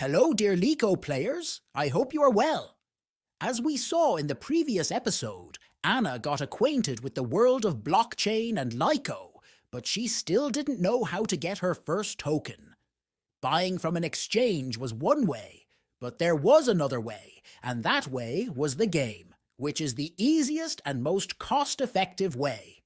Hello, dear Liko players. I hope you are well. As we saw in the previous episode, Anna got acquainted with the world of blockchain and Liko, but she still didn't know how to get her first token. Buying from an exchange was one way, but there was another way, and that way was the game, which is the easiest and most cost-effective way.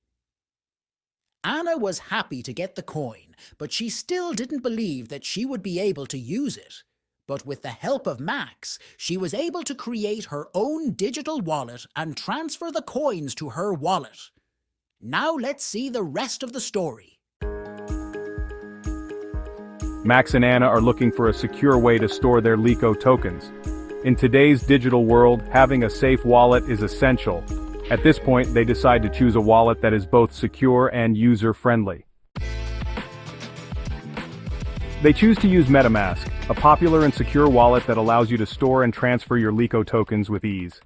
Anna was happy to get the coin, but she still didn't believe that she would be able to use it. But with the help of Max, she was able to create her own digital wallet and transfer the coins to her wallet. Now let's see the rest of the story. Max and Anna are looking for a secure way to store their Liko tokens. In today's digital world, having a safe wallet is essential. At this point, they decide to choose a wallet that is both secure and user-friendly. They choose to use MetaMask, a popular and secure wallet that allows you to store and transfer your Liko tokens with ease.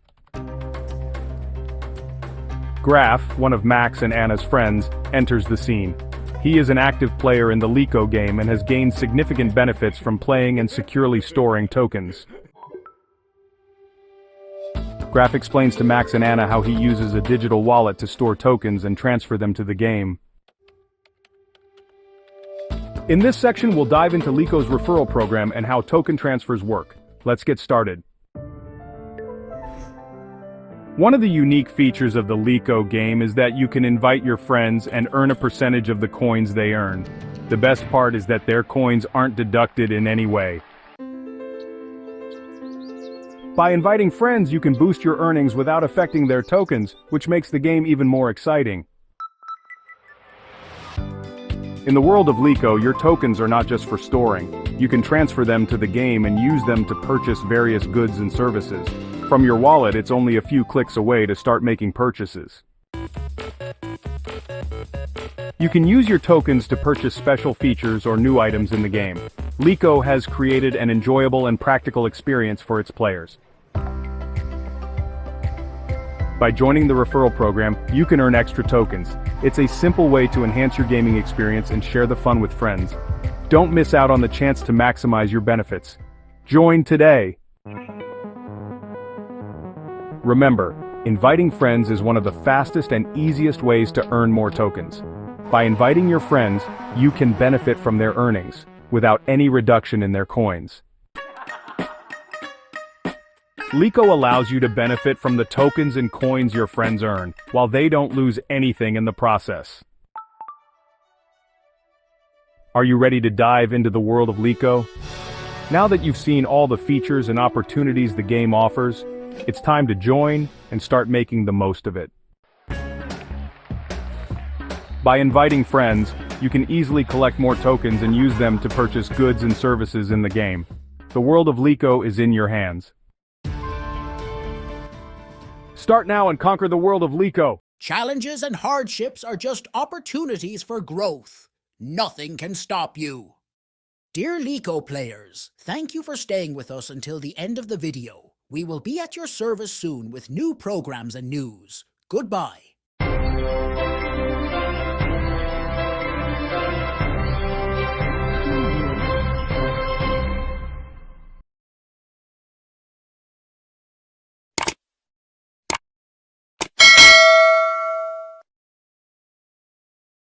Graf, one of Max and Anna's friends, enters the scene. He is an active player in the Liko game and has gained significant benefits from playing and securely storing tokens. Graf explains to Max and Anna how he uses a digital wallet to store tokens and transfer them to the game. In this section, we'll dive into Liko's referral program and how token transfers work. Let's get started. One of the unique features of the Liko game is that you can invite your friends and earn a percentage of the coins they earn. The best part is that their coins aren't deducted in any way. By inviting friends, you can boost your earnings without affecting their tokens, which makes the game even more exciting. In the world of Liko, your tokens are not just for storing. You can transfer them to the game and use them to purchase various goods and services. From your wallet, it's only a few clicks away to start making purchases. You can use your tokens to purchase special features or new items in the game. Liko has created an enjoyable and practical experience for its players. By joining the referral program, you can earn extra tokens. It's a simple way to enhance your gaming experience and share the fun with friends. Don't miss out on the chance to maximize your benefits. Join today! Remember, inviting friends is one of the fastest and easiest ways to earn more tokens. By inviting your friends, you can benefit from their earnings, without any reduction in their coins. Liko allows you to benefit from the tokens and coins your friends earn, while they don't lose anything in the process. Are you ready to dive into the world of Liko? Now that you've seen all the features and opportunities the game offers, it's time to join and start making the most of it. By inviting friends, you can easily collect more tokens and use them to purchase goods and services in the game. The world of Liko is in your hands. Start now and conquer the world of Liko. Challenges and hardships are just opportunities for growth. Nothing can stop you. Dear Liko players, thank you for staying with us until the end of the video. We will be at your service soon with new programs and news. Goodbye.